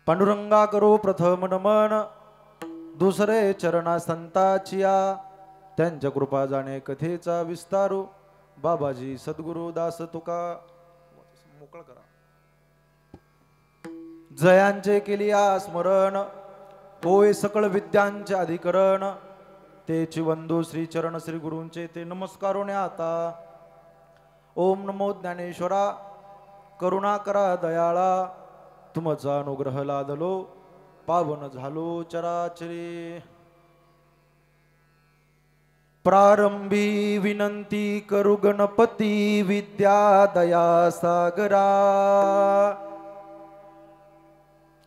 पांडुरंगा करो प्रथम नमन, दुसरे चरणा संताचिया, त्यांच्या कृपा जाणे कथेचा विस्तारू, बाबाजी सद्गुरु दास तुका मोकळ करा. जयांचे केलिया स्मरण, होय सकळ विद्यांचे अधिकरण, तेची वंदू श्री चरण श्री गुरूंचे ते नमस्कारोने आता. ओम नमो ज्ञानेश्वरा, करुणा करा दयाळा, तुमचा अनुग्रह लादलो, पावन झालो चराचरी. प्रारंभी विनंती करू गणपती विद्या दया सागरा,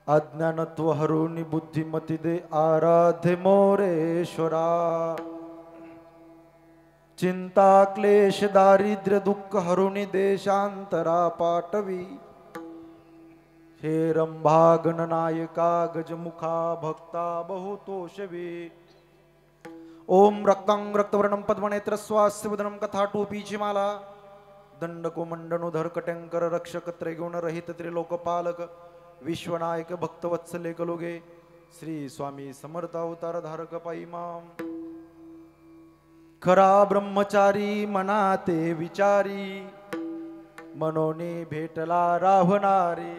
अज्ञानत्व हरुनी बुद्धिमती दे आराध्य मोरेश्वरा. चिंता क्लेश दारिद्र्य दुःख हरुनी देशांतरा पाटवी, हे रंभा गणनायका गजमुखा भक्ता बहुतोषवी. ओम रक्तं रक्तवर्णं पद्मनेत्र स्वास्य वदनं कथाटोपीची माला, दंडकोमंडनुधर कट्यांकर रक्षक त्रैगुण रहित त्रिलोकपालक विश्वनायक भक्तवत्सले कलोगे, श्री स्वामी समर्थ अवतार धारक पायी माम. खरा ब्रह्मचारी मनाते विचारी, मनोनी भेटला राहणारी,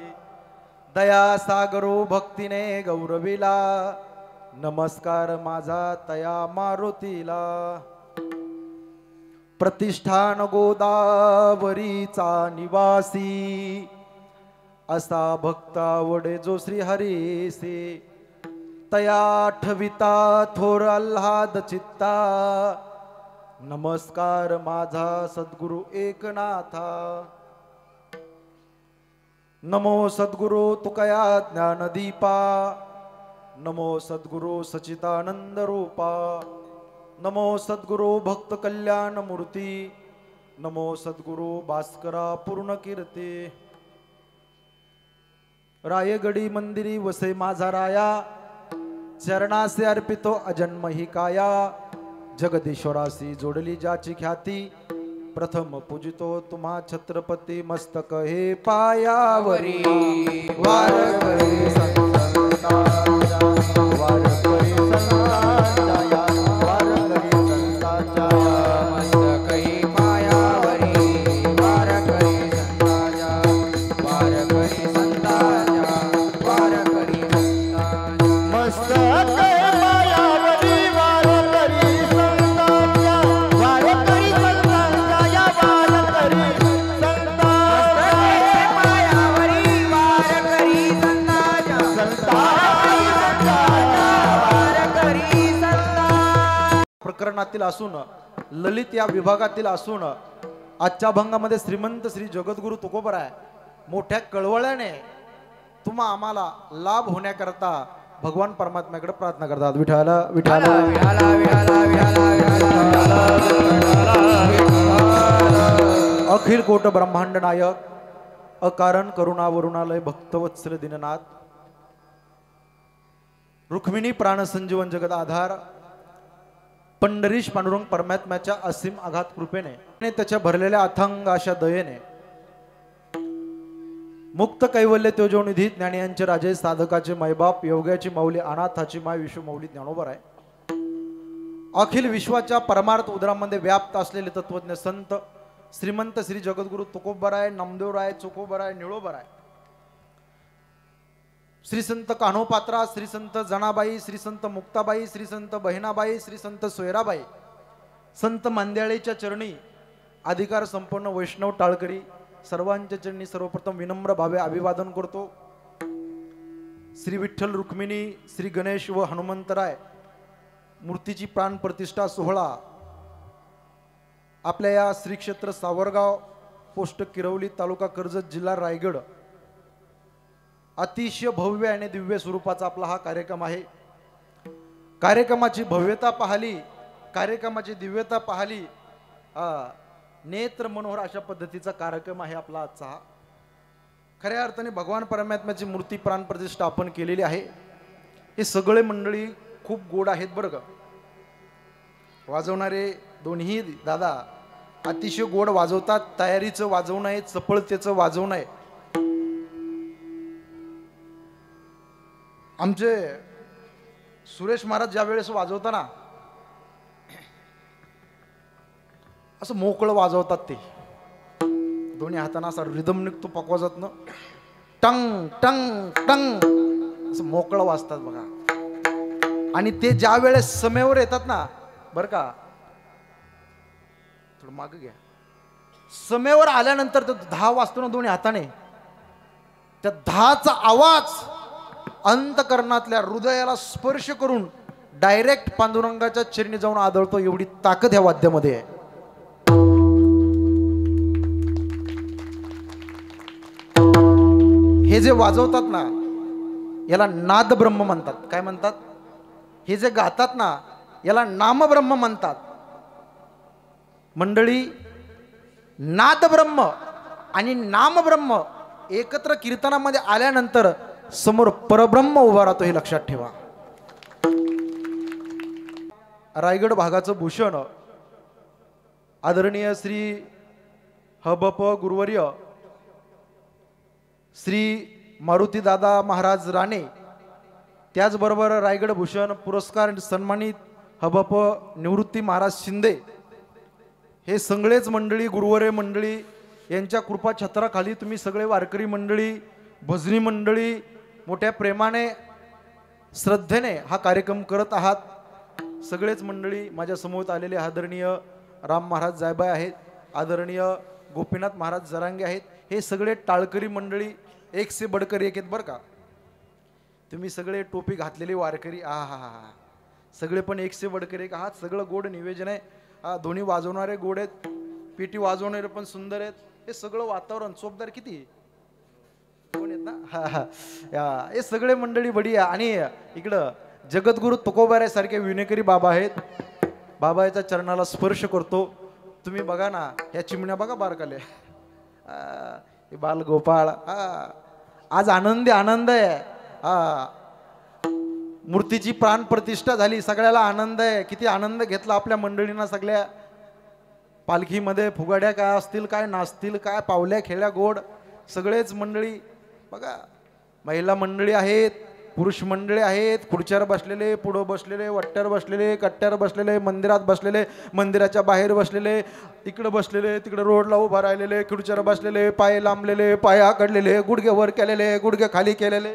दया सागरो भक्तीने गौरविला, नमस्कार माझा तया मारुतीला. प्रतिष्ठान गोदावरीचा निवासी, असा भक्ता वडे जो श्री हरीसी, तया ठविता थोर आल्हाद चित्ता, नमस्कार माझा सद्गुरु एकनाथा. नमो सद्गुरु तुकया ज्ञानदीपा, नमो सद्गुरु सचितानंद रूपा, नमो सद्गुरु भक्त कल्याण मूर्ती, नमो सद्गुरु भास्करा पूर्ण कीर्ती. रायगडी मंदिरी वसे माझा राया, चरणासे अर्पितो अजन्म ही काया. जगदीश्वरासी जोडली ज्याची ख्याती, प्रथम पूजितो तुम्हा छत्रपती मस्तक हे पायावरी. वारकरी संतांचा, वारकरी संतांचा, वारकरी संतांचा, मस्तक हे पायावरी. वारकरी संतांचा, वारकरी संतांचा, वारकरी संतांचा, मस्तक प्रकरणातील असून ललित या विभागातील असून आजच्या भंगामध्ये श्रीमंत श्री जगद्गुरु तुकोबराय मोठ्या कळवळ्याने तुम्हा आम्हाला लाभ होण्याकरता भगवान परमात्म्याकडे प्रार्थना करतात. विठाला विठाला विठाला विठाला विठाला. अखिल कोट ब्रह्मांड नायक, अकारण करुणा वरुणालय भक्तवत्सल दीननाथ, रुक्मिणी प्राण संजीवन जगत आधार, पंढरीश पांडुरंग परमात्म्याच्या असीम आघात कृपेने त्याच्या भरलेल्या अथांग अशा दयेने मुक्त कैवल्य तेजोनिधी ज्ञानियांचे राजे साधकाचे मैबाप योग्याची माऊली अनाथाची माय विश्व माऊली ज्ञानोबर आहे. अखिल विश्वाच्या परमार्थ उदरामध्ये व्याप्त असलेले तत्वज्ञ संत श्रीमंत श्री जगद्गुरु तुकोबराय, नामदेवराय, चोकोबराय, निळोबराय, श्री संत कान्होपात्रा, श्री संत जनाबाई, श्री संत मुक्ताबाई, श्री संत बहिणाबाई, श्री संत सोयराबाई, संत मांद्याळेच्या चरणी अधिकार संपन्न वैष्णव टाळकरी सर्वांच्या चरणी सर्वप्रथम विनम्र भावे अभिवादन करतो. श्री विठ्ठल रुक्मिणी, श्री गणेश व हनुमंतराय मूर्तीची प्राण प्रतिष्ठा सोहळा आपल्या या श्री क्षेत्र सावरगाव, पोस्ट किरवली, तालुका कर्जत, जिल्हा रायगड अतिशय भव्य आणि दिव्य स्वरूपाचा आपला हा कार्यक्रम आहे. कार्यक्रमाची भव्यता पाहिली, कार्यक्रमाची दिव्यता पाहिली, नेत्र मनोहर अशा पद्धतीचा कार्यक्रम आहे आपला आजचा. खऱ्या अर्थाने भगवान परमात्म्याची मूर्ती प्राण प्रतिष्ठा आपण केलेली आहे. हे सगळे मंडळी खूप गोड आहेत बरं का. वाजवणारे दोन्ही दादा अतिशय गोड वाजवतात. तयारीचं वाजवणं आहे, चपळतेचं वाजवणं आहे. आमचे सुरेश महाराज ज्या वेळेस वाजवताना असं मोकळं वाजवतात ते, दोन्ही हातांना असा रिदम निघतो पकवाजातनं, टंग टंग टंग असं मोकळं वाजतात बघा. आणि ते ज्या वेळेस समेवर येतात ना, बरं का, थोडं मागं घ्या, समेवर आल्यानंतर ते 10 वाजतो ना दोन्ही हाताने, त्या 10चा आवाज अंतकरणातल्या हृदयाला स्पर्श करून डायरेक्ट पांडुरंगाच्या चरणी जाऊन आदळतो, एवढी ताकद ह्या वाद्यामध्ये आहे. हे जे वाजवतात ना याला नाद ब्रह्म म्हणतात. काय म्हणतात? हे जे गातात ना याला नामब्रह्म म्हणतात. मंडळी, नाद ब्रह्म आणि नामब्रह्म एकत्र कीर्तनामध्ये आल्यानंतर समोर परब्रह्म उभा राहतो, हे लक्षात ठेवा. रायगड भागाचं भूषण आदरणीय श्री हबप गुरुवर्य श्री मारुती दादा महाराज राणे, त्याचबरोबर रायगड भूषण पुरस्कार सन्मानित हबप निवृत्ती महाराज शिंदे, हे सगळेच मंडळी, गुरुवर्य मंडळी यांच्या कृपा छत्राखाली तुम्ही सगळे वारकरी मंडळी, भजनी मंडळी मोठ्या प्रेमाने श्रद्धेने हा कार्यक्रम करत आहात. सगळेच मंडळी माझ्या समोर आलेले आदरणीय राम महाराज जायबाई आहेत, आदरणीय गोपीनाथ महाराज जरांगे आहेत, हे सगळे टाळकरी मंडळी एक से बडकर एक आहेत बरं का. तुम्ही सगळे टोपी घातलेले वारकरी, हा सगळे पण एक से बडकर एक आहात. सगळं गोड निवेदन आहे. दोन्ही वाजवणारे गोड आहेत, पेटी वाजवणारे पण सुंदर आहेत. हे सगळं वातावरण चोपदार किती कोण आहेत ना, हे सगळे मंडळी बडी. आणि इकडं जगद्गुरु तुकोबाराय सारखे विनेकरी बाबा आहेत. बाबाच्या चरणाला स्पर्श करतो. तुम्ही बघा ना, ह्या चिमण्या बघा बारकाले, बाल गोपाळ, आज आनंदी आनंद आहे. मूर्तीची प्राण प्रतिष्ठा झाली, सगळ्याला आनंद आहे. किती आनंद घेतला आपल्या मंडळींना. सगळ्या पालखीमध्ये फुगाड्या काय असतील, काय नाचतील, काय पावल्या खेळ्या गोड, सगळेच मंडळी बघा. महिला मंडळी आहेत, पुरुष मंडळी आहेत, खुर्च्यावर बसलेले, पुढं बसलेले, वट्ट्यावर बसलेले, कट्ट्यावर बसलेले, मंदिरात बसलेले, मंदिराच्या बाहेर बसलेले, इकडं बसलेले, तिकडे रोडला उभा राहिलेले, खुर्च्यावर बसलेले, पाय लांबलेले, पाय आकडलेले, गुडघे वर केलेले, गुडघे खाली केलेले,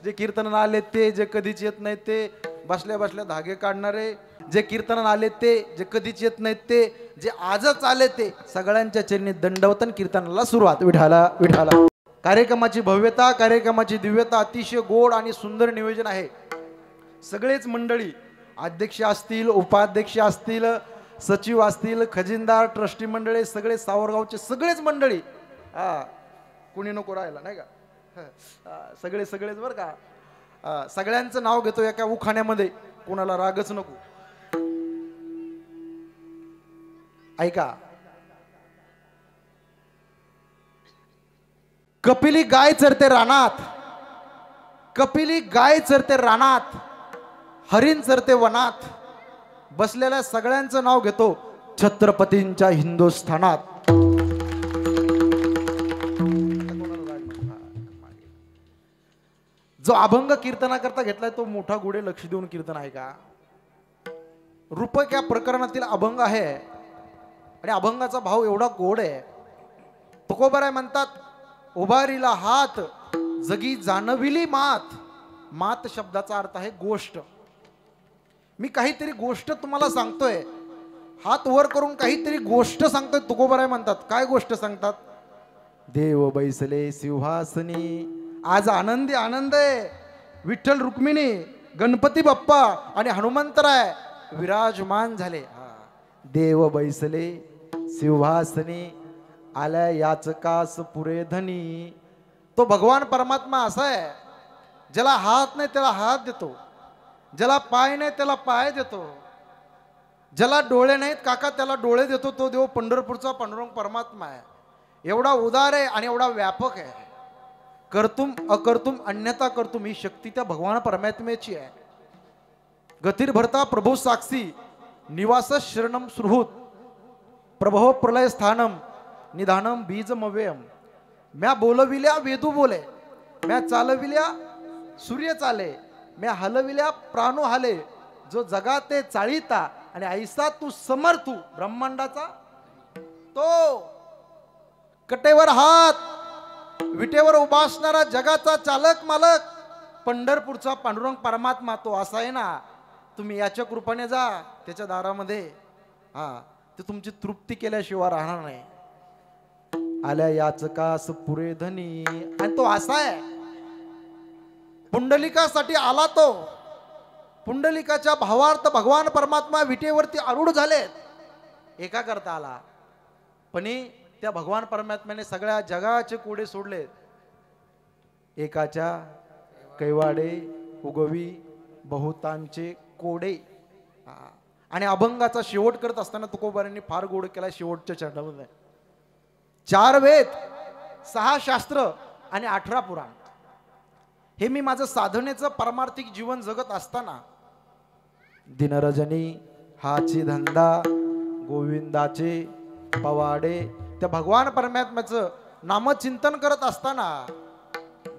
जे कीर्तन आले ते, जे कधीच येत नाहीत ते, बसल्या बसल्या धागे काढणारे, जे कीर्तन आले ते, जे कधीच येत नाहीत ते, जे आजच आले ते, सगळ्यांच्या चरणी दंडवतन कीर्तनाला सुरुवात. विठाला विठाला. कार्यक्रमाची भव्यता, कार्यक्रमाची दिव्यता, अतिशय गोड आणि सुंदर नियोजन आहे. सगळेच मंडळी, अध्यक्ष असतील, उपाध्यक्ष असतील, सचिव असतील, खजिनदार, ट्रस्टी मंडळी, सगळे सावरगावचे सगळेच मंडळी, कुणी नको राहायला नाही का, सगळे सगळेच बरं का. सगळ्यांचं नाव घेतो एका उखाण्यामध्ये, कोणाला रागच नको. ऐका, कपिली गाय चरते रानात, कपिली गाय चरते रानात, हरिण चरते वनात, बसलेल्या सगळ्यांचं नाव घेतो छत्रपतींच्या हिंदुस्थानात. जो अभंग कीर्तनाकरता घेतलाय तो मोठा गुढे लक्ष देऊन कीर्तन आहे का. रूपक या प्रकरणातील अभंग आहे आणि अभंगाचा भाव एवढा गोड आहे. तुकोबाराय म्हणतात, उभारीला हात जगी जाणविली मात. मात शब्दाचा अर्थ आहे गोष्ट. मी काहीतरी गोष्ट तुम्हाला सांगतोय, हात वर करून काहीतरी गोष्ट सांगतोय. तुकोबाराय म्हणतात, काय गोष्ट सांगतात? देव बैसले सिंहासनी. आज आनंदी आनंद आहे. विठ्ठल रुक्मिणी, गणपती बाप्पा आणि हनुमंतराय विराजमान झाले. देव बैसले सिंहासनी, आल्या याचकास पुरे धनी. तो भगवान परमात्मा असा आहे, ज्याला हात नाही त्याला हात देतो, ज्याला पाय नाही त्याला पाय देतो, ज्याला डोळे नाहीत काका त्याला डोळे देतो. तो देव पंढरपूरचा पांडुरंग परमात्मा आहे. एवढा उदार आहे आणि एवढा व्यापक आहे. कर्तुम अकर्तुम अन्यथा कर्तुम ही शक्ती त्या भगवान परमात्म्याची आहे. गतिर्भरता भरता प्रभू साक्षी, निवास शरणम सुहृत, प्रभो प्रलय स्थानम, निधानम बीजमव्ययम. म्या बोलविल्या वेदू बोले, म्या चालविल्या सूर्य चाले, मी हलविल्या प्राणो हाले, जो जगा ते चाळीता आणि ऐसा तू समर्थू ब्रह्मांडाचा तो, कटेवर हात विटेवर उभा असणारा जगाचा चालक मालक पंढरपूरचा पांडुरंग परमात्मा तो असा आहे ना. तुम्ही याच्या कृपाने जा त्याच्या दारामध्ये, ते तुमची तृप्ती केल्याशिवाय राहणार नाही. आल्या याचकास पुरे धनी, आणि तो असा आहे. पुंडलिकासाठी आला तो. पुंडलिकाच्या भावार्थ भगवान परमात्मा विटेवरती आरूढ झालेत. एका करता आला, पण त्या भगवान परमात्म्याने सगळ्या जगाचे कोडे सोडले. एकाच्या कैवाडे उगवी बहुतांचे कोडे. आणि अभंगाचा शेवट करत असताना तुकोबारांनी फार गोड केला शेवटच्या चरणामध्ये. 4 वेद, 6 शास्त्र आणि 18 पुराण, हे मी माझं साधनेचं परमार्थिक जीवन जगत असताना दिनरजनी हाची धंदा गोविंदाचे पवाडे, त्या भगवान परमात्म्याचं नामचिंतन करत असताना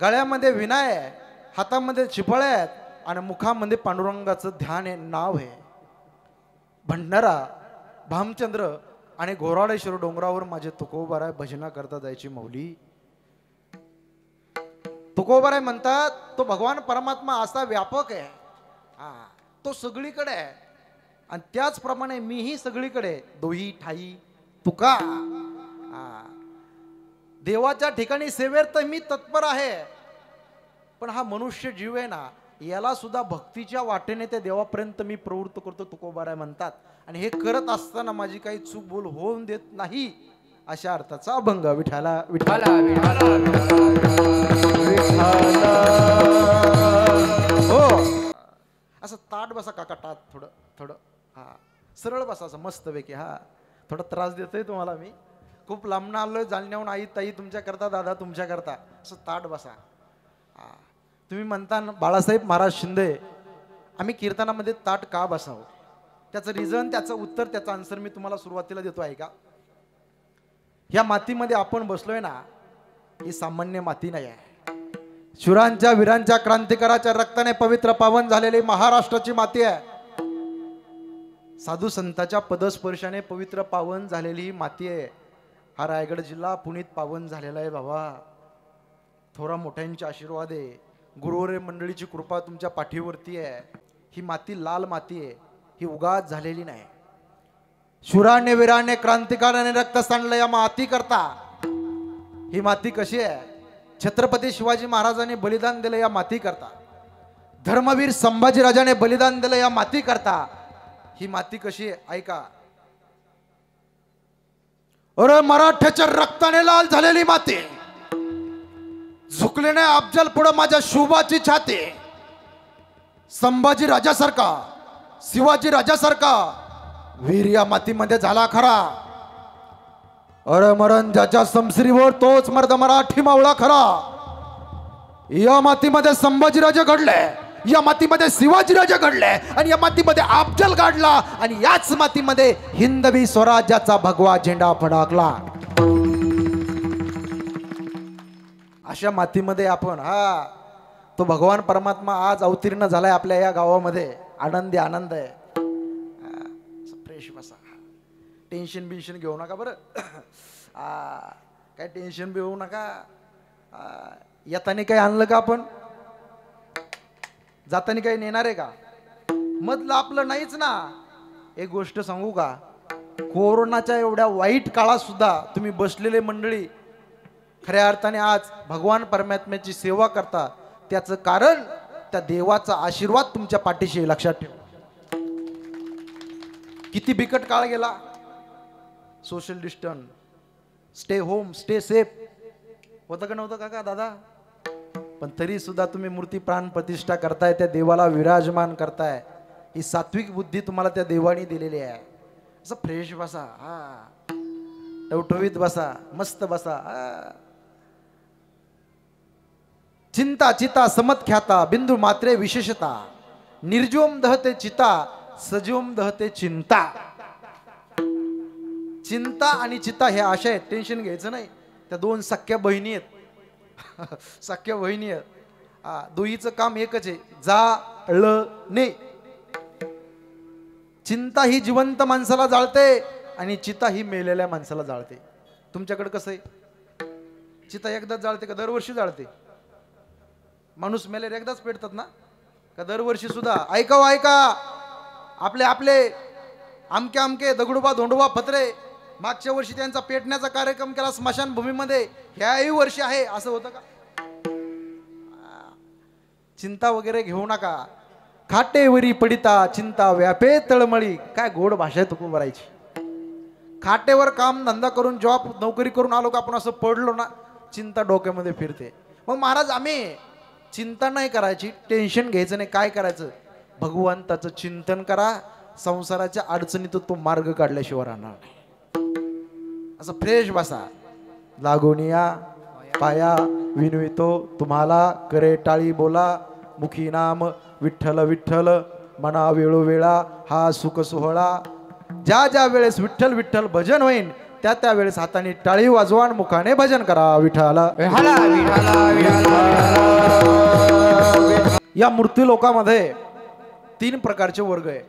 गळ्यामध्ये विनाय आहे, हातामध्ये चिपळ आहेत आणि मुखामध्ये पांडुरंगाचं ध्यान आहे, नाव आहे. भंडारा भामचंद्र आणि घोराडेश्वर डोंगरावर माझे तुकोबाराय भजना करता जायची मौली. तुकोबाराय म्हणतात तो भगवान परमात्मा असा व्यापक आहे, तो सगळीकडे आहे. आणि त्याचप्रमाणे मीही सगळीकडे, दोही ठाई तुका. देवाच्या ठिकाणी सेवेत तर मी तत्पर आहे, पण हा मनुष्य जीव आहे ना, याला सुद्धा भक्तीच्या वाटेने त्या देवापर्यंत मी प्रवृत्त करतो, तुकोबाराय म्हणतात. आणि हे करत असताना माझी काही चूक बोल होऊन देत नाही, अशा अर्थाचा अभंग. विठाला विठाला हो. असं ताट बसा काका, ताट थोडं थोडं सरळ बसा, असं मस्त पैकी. थोडा त्रास देतोय तुम्हाला मी, खूप लांबून आलोय, जालन्याहून आई ताई तुमच्या करता, दादा तुमच्या करता. असं ताट बसा. तुम्ही म्हणता बाळासाहेब महाराज शिंदे आम्ही कीर्तनामध्ये ताट का बसावं, त्याचं रिझन, त्याचं उत्तर, त्याचा आन्सर मी तुम्हाला सुरुवातीला देतो आहे का. ह्या मातीमध्ये आपण बसलोय ना, ही सामान्य माती नाही आहे. शूरांच्या वीरांच्या क्रांतिकाराच्या रक्ताने पवित्र पावन झालेली महाराष्ट्राची माती आहे. साधू संतांच्या पदस्पर्शाने पवित्र पावन झालेली ही माती आहे. हा रायगड जिल्हा पुनीत पावन झालेला आहे बाबा. थोरा मोठ्यांचे आशीर्वाद आहे, गुरुवरे मंडळीची कृपा तुमच्या पाठीवरती आहे. ही माती लाल माती आहे, ही उगाच झालेली नाही. शूराने वीराने क्रांतिकाराने रक्त सांडलं या माती करता. ही माती कशी आहे, छत्रपती शिवाजी महाराजांनी बलिदान दिलं या माती करता. धर्मवीर संभाजी राजाने बलिदान दिलं या माती करता. ही माती कशी आहे ऐका. अरे मराठ्याच्या रक्ताने लाल झालेली माती, झुकले नाही अफजल पुढे माझ्या शुभाची छाती. संभाजी राजासारखा शिवाजी राजासारखा वीर या मातीमध्ये झाला खरा. अरे मरण ज्याच्या समश्रीवर तोच मर्द मराठी मावळा खरा. या मातीमध्ये संभाजीराजे घडले, या मातीमध्ये शिवाजीराजे घडले, आणि या मातीमध्ये अफजल गाडला, आणि याच मातीमध्ये हिंदवी स्वराज्याचा भगवा झेंडा फडकला. अशा मातीमध्ये आपण तो भगवान परमात्मा आज अवतीर्ण झालाय आपल्या या गावामध्ये. आनंदी आनंद आहे. फ्रेश बसा, टेन्शन बिन्शन घेऊ नका बरं. काय टेन्शन बी होऊ नका. येताना काही आणलं का आपण, जाताना काही नेणार आहे का, मधलं आपलं नाहीच ना. एक गोष्ट सांगू का, कोरोनाच्या एवढ्या वाईट काळात सुद्धा तुम्ही बसलेले मंडळी खऱ्या अर्थाने आज भगवान परमात्म्याची सेवा करता, त्याचं कारण त्या देवाचा आशीर्वाद तुमच्या पाठीशी, लक्षात ठेवा. किती बिकट काळ गेला, social distance, stay home, stay safe होतं का नव्हतं काका दादा. पण तरी सुद्धा तुम्ही मूर्ती प्राण प्रतिष्ठा करताय, त्या देवाला विराजमान करताय. ही सात्विक बुद्धी तुम्हाला त्या देवाने दिलेली आहे. असं फ्रेश बसा, टवटवीत बसा, मस्त बसा. चिंता चिता समत ख्याता बिंदू मात्रे विशेषता. निर्जोम दहते चिता सजोम दहते चिंता. चिंता आणि चिता हे अशा आहेत, टेन्शन घ्यायचं नाही. त्या दोन सख्या बहिणी आहेत. सख्या बहिणी आहेत. दुईचं काम एकच आहे, जाळणे. चिंता ही जिवंत माणसाला जाळते आणि चिता ही मेलेल्या माणसाला जाळते. तुमच्याकडे कसं आहे? चिता एकदाच जाळते का दरवर्षी जाळते? माणूस मेले एकदाच पेटतात ना का दरवर्षी सुद्धा? ऐका आपले आपले आमके आमके दगडूबा धोंडोबा फत्रे मागच्या वर्षी त्यांचा पेटण्याचा कार्यक्रम केला स्मशानभूमीमध्ये, ह्याही वर्षी आहे असं होतं का? चिंता वगैरे घेऊ नका. खाटेवरी पडिता चिंता व्यापे तळमळी. काय गोड भाषा आहे तुकोबारायची. खाटेवर काम धंदा करून जॉब नोकरी करून आलो का आपण असं पडलो ना, चिंता डोक्यामध्ये फिरते. मग महाराज आम्ही चिंता नाही करायची, टेन्शन घ्यायचं नाही. काय करायचं? भगवंताचं चिंतन करा. संसाराच्या अडचणीत तो मार्ग काढल्याशिवाय राहणार नाही. असं फ्रेश बसा. लागून या पाया विनवितो तुम्हाला, करे टाळी बोला मुखी नाम विठ्ठल विठ्ठल, मना वेळोवेळा हा सुख सोहळा. ज्या ज्या वेळेस विठ्ठल विठ्ठल भजन होईन त्या त्या वेळेस हाताने टाळी वाजवा आणि मुखाने भजन करा विठ्ठला. या मूर्ती लोकांमध्ये 3 प्रकारचे वर्ग आहे.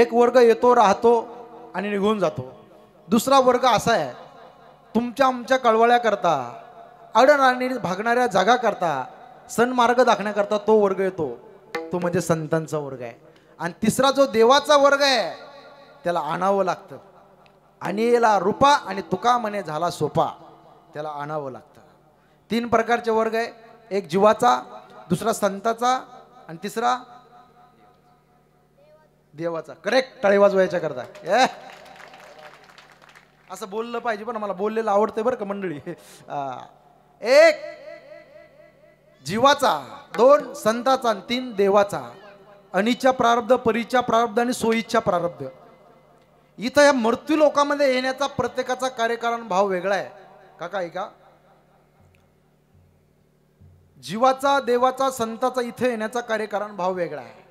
एक वर्ग येतो राहतो आणि निघून जातो. दुसरा वर्ग असा आहे, तुमच्या आमच्या कळवळ्या करता, अडणारी भागणाऱ्या जागा करता, सन्मार्ग दाखण्याकरता तो वर्ग येतो. तो म्हणजे संतांचा वर्ग आहे. आणि तिसरा जो देवाचा वर्ग आहे त्याला आणावं लागतं. आणीला रूपा आणि तुका म्हणे झाला सोपा. त्याला आणावं लागतं. 3 प्रकारचे वर्ग आहे. एक जीवाचा, दुसरा संताचा आणि तिसरा देवाचा. करेक्ट. टाळी वाजवायच्या करता असं बोललं पाहिजे, पण मला बोललेलं आवडतंय बरं का मंडळी. एक जीवाचा, 2 संताचा आणि 3 देवाचा. अनिच्या प्रारब्ध, परीच्या प्रारब्ध आणि सोयीच्या प्रारब्ध. इथं या मृत्यू लोकांमध्ये येण्याचा प्रत्येकाचा कार्यकारण भाव वेगळा आहे. काका ऐका, जीवाचा, देवाचा, संताचा इथे येण्याचा कार्यकारण भाव वेगळा आहे.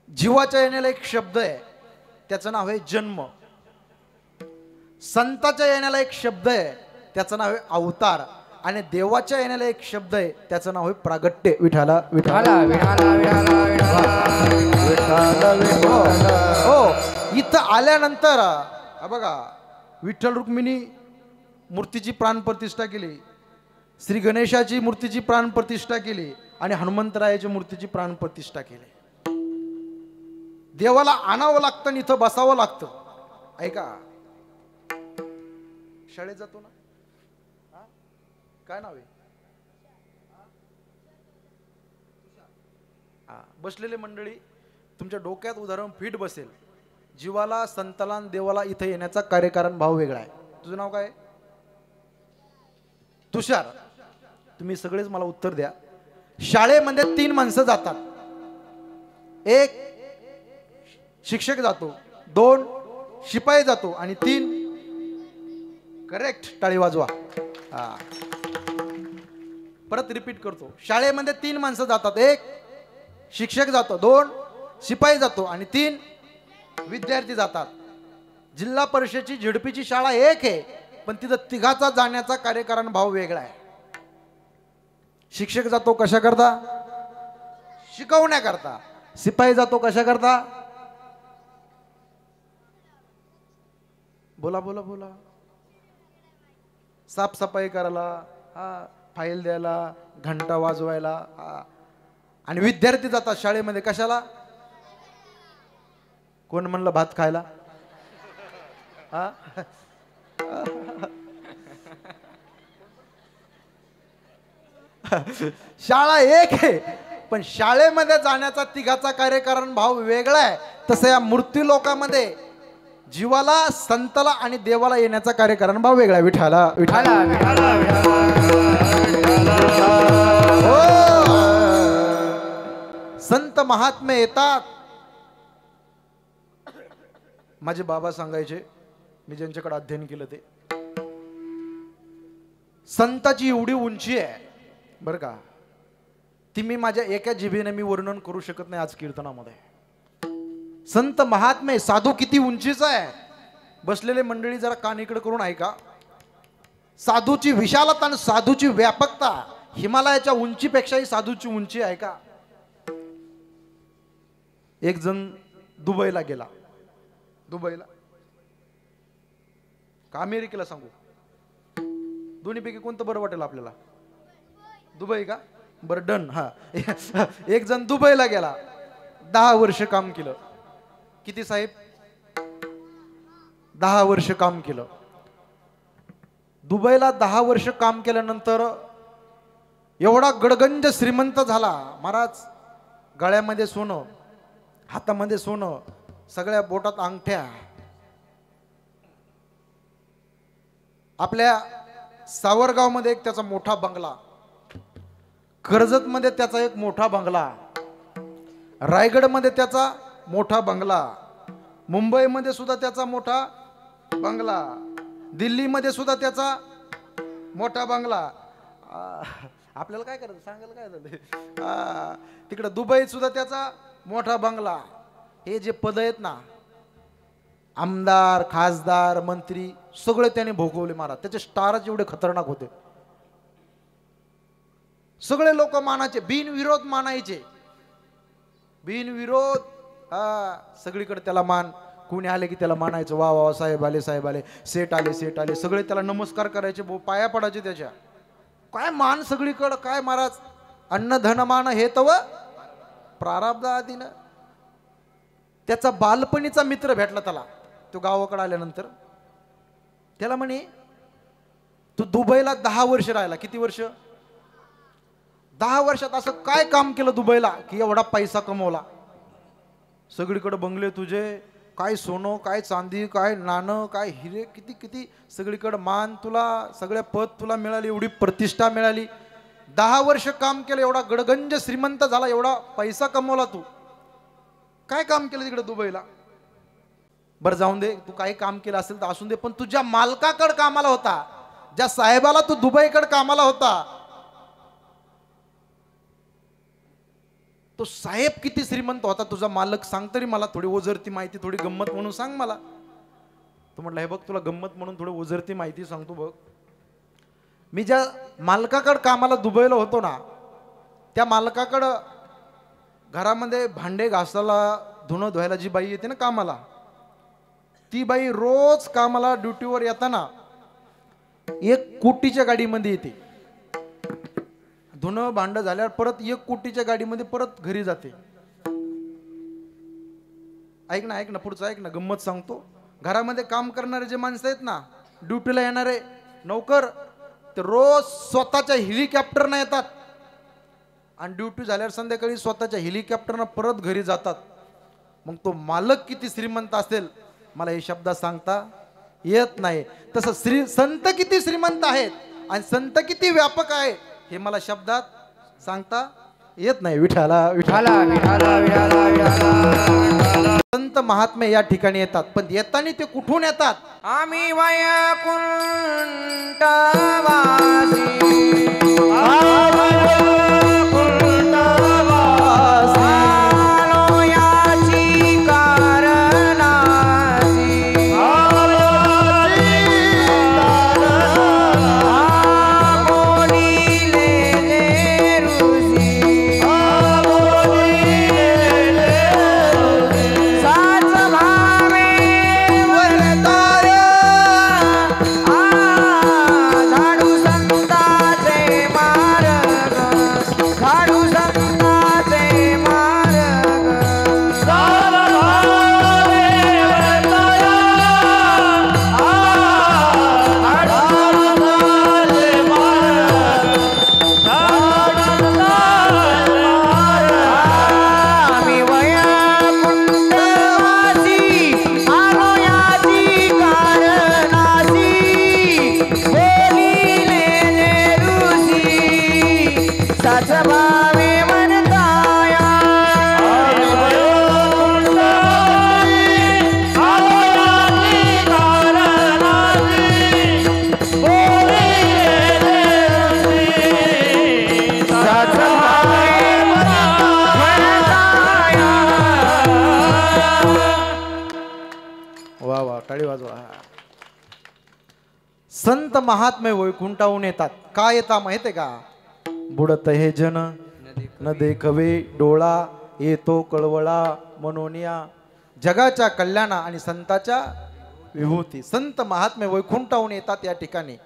जीवाच्या येण्याला एक शब्द आहे, त्याचं नाव आहे जन्म. संताच्या येण्याला एक शब्द आहे, त्याचं नाव आहे अवतार. आणि देवाच्या येण्याला एक शब्द आहे, त्याचं नाव आहे प्रागट्य. विठाला विठाला हो. इथं आल्यानंतर बघा, विठ्ठल रुक्मिणी मूर्तीची प्राण प्रतिष्ठा केली, श्री गणेशाची मूर्तीची प्राण प्रतिष्ठा केली आणि हनुमंतरायाची मूर्तीची प्राण प्रतिष्ठा केली. देवाला आणावं लागतं आणि इथं बसावं लागतं. ऐका, शाळेत जातो ना, काय नाव आहे? बसलेले मंडळी, तुमच्या डोक्यात उदाहरण फिट बसेल. जीवाला, संताला, देवाला इथे येण्याचा कार्यकारण भाव वेगळा आहे. तुझं नाव काय? तुषार. तुम्ही सगळेच मला उत्तर द्या. शाळेमध्ये 3 माणसं जातात. 1 शिक्षक जातो, 2 शिपाई जातो आणि 3 करेक्ट. टाळी वाजवा. परत रिपीट करतो. शाळेमध्ये 3 माणसं जातात. 1 शिक्षक जातो, 2 शिपाई जातो आणि 3 विद्यार्थी जातात. जिल्हा परिषदेची झेडपीची शाळा एक आहे, पण तिथं तिघाचा जाण्याचा कार्यकारण भाव वेगळा आहे. शिक्षक जातो कशा करता? शिकवण्याकरता. शिपाई जातो कशा करता? बोला बोला बोला. साफसफाई करायला, फाईल द्यायला, घंटा वाजवायला. आणि विद्यार्थी जातात शाळेमध्ये कशाला? कोण म्हणलं भात खायला? शाळा एक आहे, पण शाळेमध्ये जाण्याचा तिघाचा कार्यकारण भाव वेगळा आहे. तसं या मूर्ती लोकांमध्ये जीवाला, संताला आणि देवाला येण्याचा कार्यकारण भाव वेगळा आहे. विठाला विठाला संत महात्मे येतात. माझे बाबा सांगायचे, मी ज्यांच्याकडे अध्ययन केलं ते, संताची एवढी उंची आहे बरं का, ती मी माझ्या एका जिभेने मी वर्णन करू शकत नाही आज कीर्तनामध्ये. संत महात्मे, साधू किती उंचीचा आहे. बसलेले मंडळी जरा कान इकडे करून ऐका. साधूची विशालता आणि साधूची व्यापकता हिमालयाच्या उंचीपेक्षाही साधूची उंची आहे का? एक जण दुबईला गेला, दुबईला का अमेरिकेला सांगू, दोन्हीपैकी कोणतं बरं वाटेल आपल्याला? दुबई का? बरं डन. हा एक जण दुबईला गेला, 10 वर्ष काम केलं. किती साहेब? 10 वर्ष काम केलं. दुबईला 10 वर्ष काम केल्यानंतर एवढा गडगंज श्रीमंत झाला महाराज. गळ्यामध्ये सोनं, हातामध्ये सोनं, सगळ्या बोटात अंगठ्या. आपल्या सावरगाव मध्ये एक त्याचा मोठा बंगला, कर्जत मध्ये त्याचा एक मोठा बंगला, रायगड मध्ये त्याचा मोठा बंगला, मुंबई मध्ये सुद्धा त्याचा मोठा बंगला, दिल्ली मध्ये सुद्धा त्याचा मोठा बंगला. आपल्याला काय करायचं सांगायला काय झालं? तिकडे दुबईत सुद्धा त्याचा मोठा बंगला. हे जे पद आहेत ना, आमदार, खासदार, मंत्री, सगळे त्याने भोगवले महाराज. त्याचे स्टारच एवढे खतरनाक होते. सगळे लोक मानाचे, बिनविरोध मानायचे, बिनविरोध. सगळीकडे त्याला मान. कोणी आले की त्याला मानायचं, वा वा साहेब आले, साहेब आले, सेठ आले, सेठ आले. सगळे त्याला नमस्कार करायचे, पाया पडायचे त्याच्या. काय मान सगळीकडं. काय महाराज, अन्न धन मान हे तव प्रारब्ध आदीनं. त्याचा बालपणीचा मित्र भेटला त्याला, तो गावाकडे आल्यानंतर. त्याला म्हणे तू दुबईला 10 वर्ष राहिला. किती वर्ष? 10 वर्षात असं काय काम केलं दुबईला की एवढा पैसा कमवला? सगळीकडे बंगले तुझे, काय सोनं, काय चांदी, काय नाणं, काय हिरे, किती किती. सगळीकडे मान तुला, सगळ्या पद तुला मिळाली, एवढी प्रतिष्ठा मिळाली. 10 वर्ष काम केलं, एवढा गडगंज श्रीमंत झाला, एवढा पैसा कमवला. तू काय काम केलं तिकडे दुबईला? बरं जाऊन दे, तू काही काम केलं असेल तर असून दे, पण तुझ्या मालकाकडे कामाला होता, ज्या साहेबाला तू दुबईकडे कामाला होता, तो साहेब किती श्रीमंत होता तुझा मालक? सांग तरी मला, थोडी ओझरती माहिती, थोडी गंमत म्हणून सांग मला. तो म्हटलं हे बघ, तुला गंमत म्हणून थोडी ओझरती माहिती सांगतो बघ. मी ज्या मालकाकडे कामाला दुबईला होतो ना, त्या मालकाकडं घरामध्ये भांडे घासायला, धुणं धुवायला जी बाई येते ना कामाला, ती बाई रोज कामाला ड्युटीवर येताना 1 कोटीच्या गाडीमध्ये येते. धुणं भांड झाल्यावर परत 1 कोटीच्या गाडीमध्ये परत घरी जाते. ऐक ना, ऐक ना, पुढचं ऐक ना, गंमत सांगतो. घरामध्ये काम करणारे जे माणसं आहेत ना, ड्युटीला येणारे नौकर, ते रोज स्वतःच्या हेलिकॉप्टरनं येतात आणि ड्युटी झाल्यावर संध्याकाळी स्वतःच्या हेलिकॉप्टरनं परत घरी जातात. मग तो मालक किती श्रीमंत असेल मला हे शब्दात सांगता येत नाही. तसं संत किती श्रीमंत आहेत आणि संत किती व्यापक आहे हे मला शब्दात सांगता येत नाही. विठाला विठाला विठाला विठाला विठाला. संत महात्मे या ठिकाणी येतात, पण येताना ते कुठून येतात? आम्ही वैकुंठवासी संत महात्मे वैकुंठाहून येतात. का येता माहितीये का? बुडत हे जन न देखवे डोळा, येतो कळवळा मनोनिया. जगाच्या कल्याणा आणि संताच्या विभूती. संत महात्मे वैकुंठाहून येतात या ठिकाणी.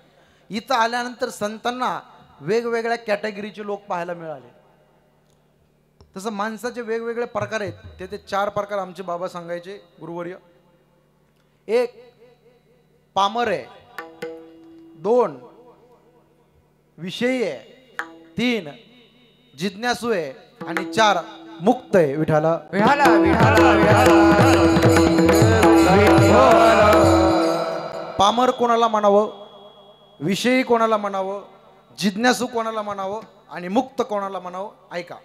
इथं आल्यानंतर संतांना वेगवेगळ्या कॅटेगरीचे लोक पाहायला मिळाले. तसं माणसाचे वेगवेगळे प्रकार आहेत. ते 4 प्रकार आमचे बाबा सांगायचे गुरुवर्य. 1 पामर आहे, 2 विषयी आहे, 3 जिज्ञासू आहे आणि 4 मुक्त आहे. विठाला विठाला विठाला विठाला. पामर कोणाला म्हणावं, विषयी कोणाला म्हणावं, जिज्ञासू कोणाला म्हणावं आणि मुक्त कोणाला म्हणावं? ऐका.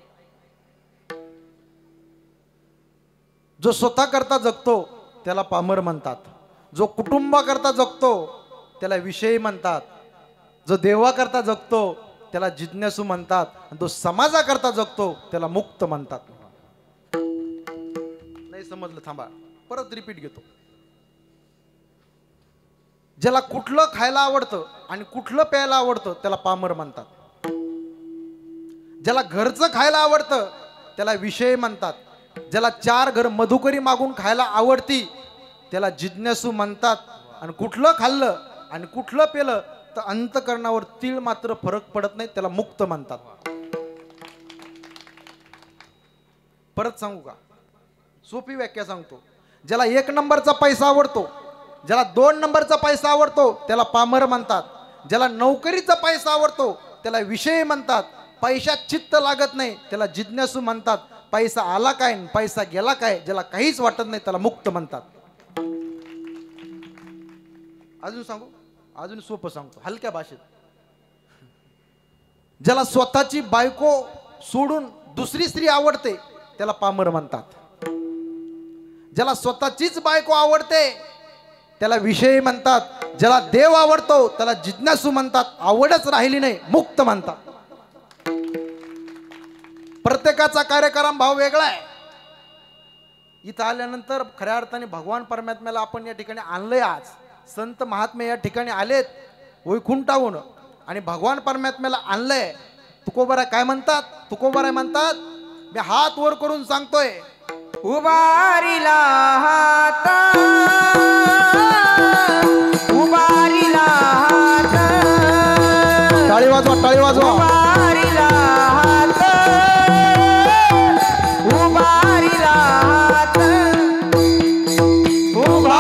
जो स्वतः करता जगतो त्याला पामर म्हणतात. जो कुटुंबाकरता जगतो त्याला विषयी म्हणतात. जो देवाकरता जगतो त्याला जिज्ञासू म्हणतात. आणि जो समाजाकरता जगतो त्याला मुक्त म्हणतात. नाही समजलं? थांबा, परत रिपीट घेतो. ज्याला कुठलं खायला आवडतं आणि कुठलं प्यायला आवडतं त्याला पामर म्हणतात. ज्याला घरचं खायला आवडतं त्याला विषय म्हणतात. ज्याला 4 घर मधुकरी मागून खायला आवडती त्याला जिज्ञासू म्हणतात. आणि कुठलं खाल्लं आणि कुठलं पेलं तर अंतकरणावर तीळ मात्र फरक पडत नाही त्याला मुक्त म्हणतात. परत सांगू का? सोपी व्याख्या सांगतो. ज्याला 1 नंबरचा पैसा आवडतो, ज्याला 2 नंबरचा पैसा आवडतो त्याला पामर म्हणतात. ज्याला नोकरीचा पैसा आवडतो त्याला विषय म्हणतात. पैशात चित्त लागत नाही त्याला जिज्ञासू म्हणतात. पैसा आला काय पैसा गेला काय ज्याला काहीच वाटत नाही त्याला मुक्त म्हणतात. अजून सांगू? अजून सोपं सांगतो हलक्या भाषेत. ज्याला स्वतःची बायको सोडून दुसरी स्त्री आवडते त्याला पामर म्हणतात. ज्याला स्वतःचीच बायको आवडते त्याला विषय म्हणतात. ज्याला देव आवडतो त्याला जिज्ञासू म्हणतात. आवडच राहिली नाही मुक्त म्हणतात. प्रत्येकाचा कार्यक्रम भाव वेगळा आहे. इथं आल्यानंतर खऱ्या अर्थाने भगवान परमात्म्याला आपण या ठिकाणी आणलंय. आज संत महात्मे या ठिकाणी आलेत वैकुंठाहून आणि भगवान परमात्म्याला आणलंय. तुकोबाराय काय म्हणतात? तुकोबाराय म्हणतात, मी हात वर करून सांगतोय, उभारिला हात, उभारिला हात, टाळी वाजवा, टाळी वाजवा. उभारिला हात, उभारिला हात, उभारिला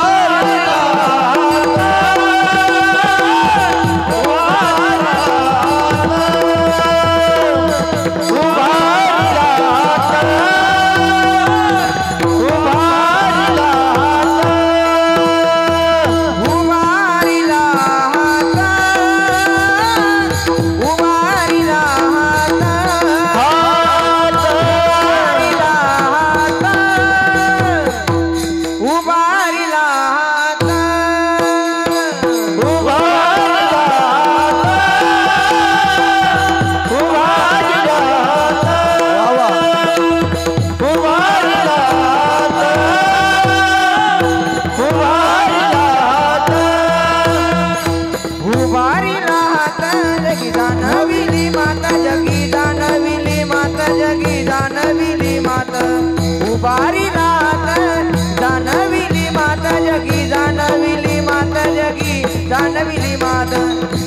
जानविली मात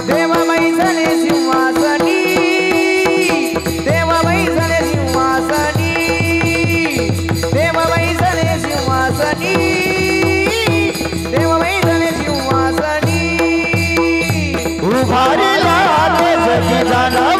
देव बैसले सिंहासनी, देव बैसले सिंहासनी, देव बैसले सिंहासनी, देव बैसले सिंहासनी. उभारिला जगी जाणवी